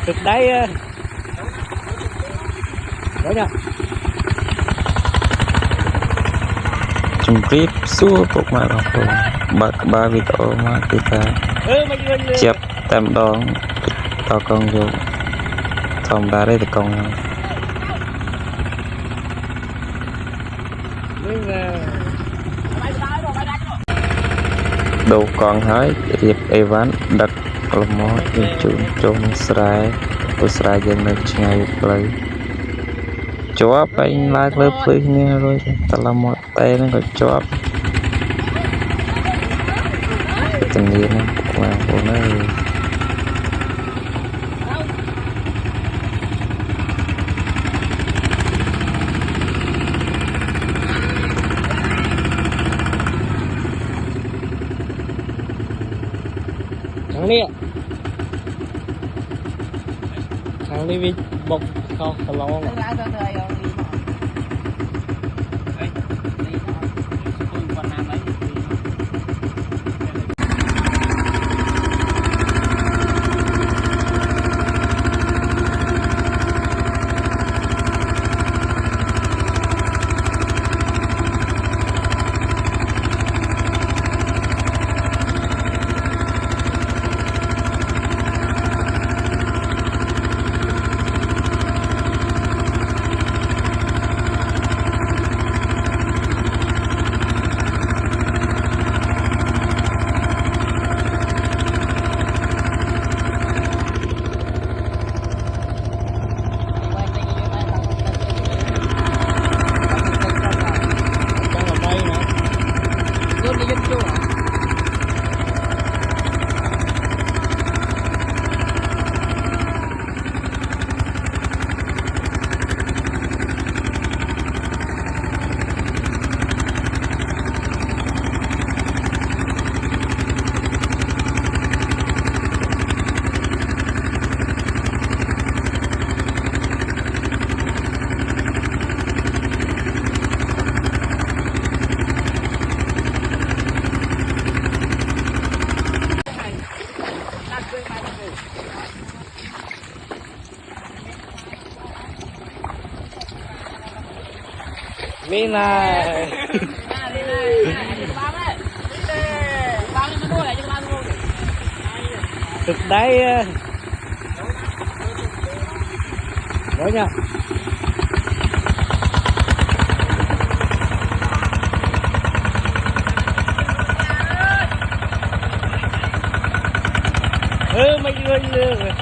Thực đấy đó nha. Chúng rip xua phục mà bằng phùng bạc ba video mà kita chép tem đón tao con vô thòng đá đây thì con đồ còn hỡi điệp Evan đặt lồng mó chuồn trông sài dân nơi ngày lấy chó anh lại lớp lưới nghe rồi ta làm một tay nó có chó tình yêu nó mà của nó thằng đi bọc không tao lo Min này thực đấy đó nha. Mấy người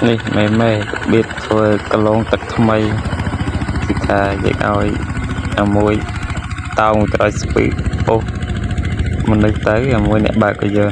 นี่แม่เบียดเธอกระลงตักทำไมสิค่ะอยากเอามวยเตาตรอยสปีดโอ้มันนึกtớiมวยเนี่ยบาดก็เยอะ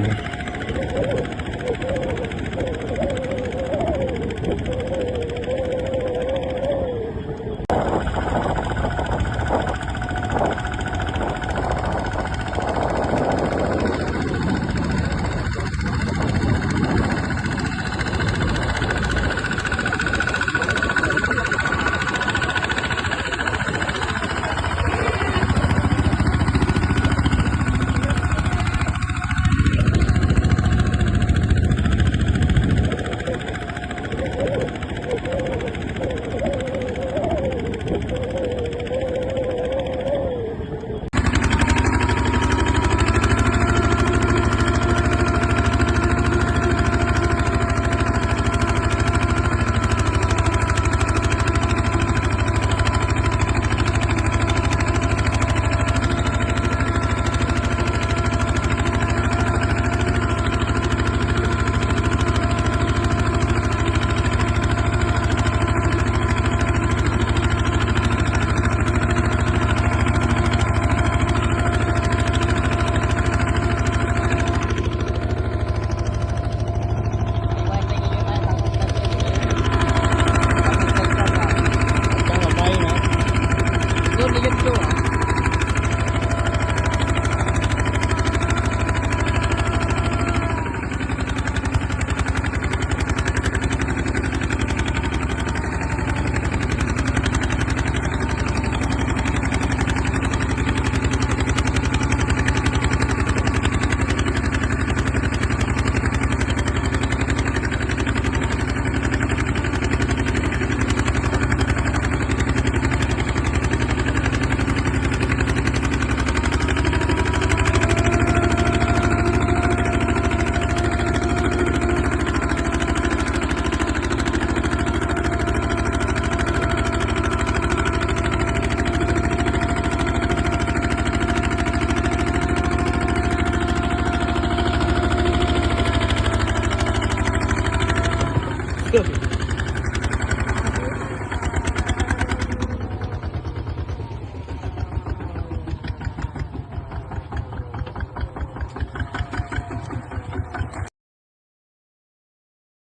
lương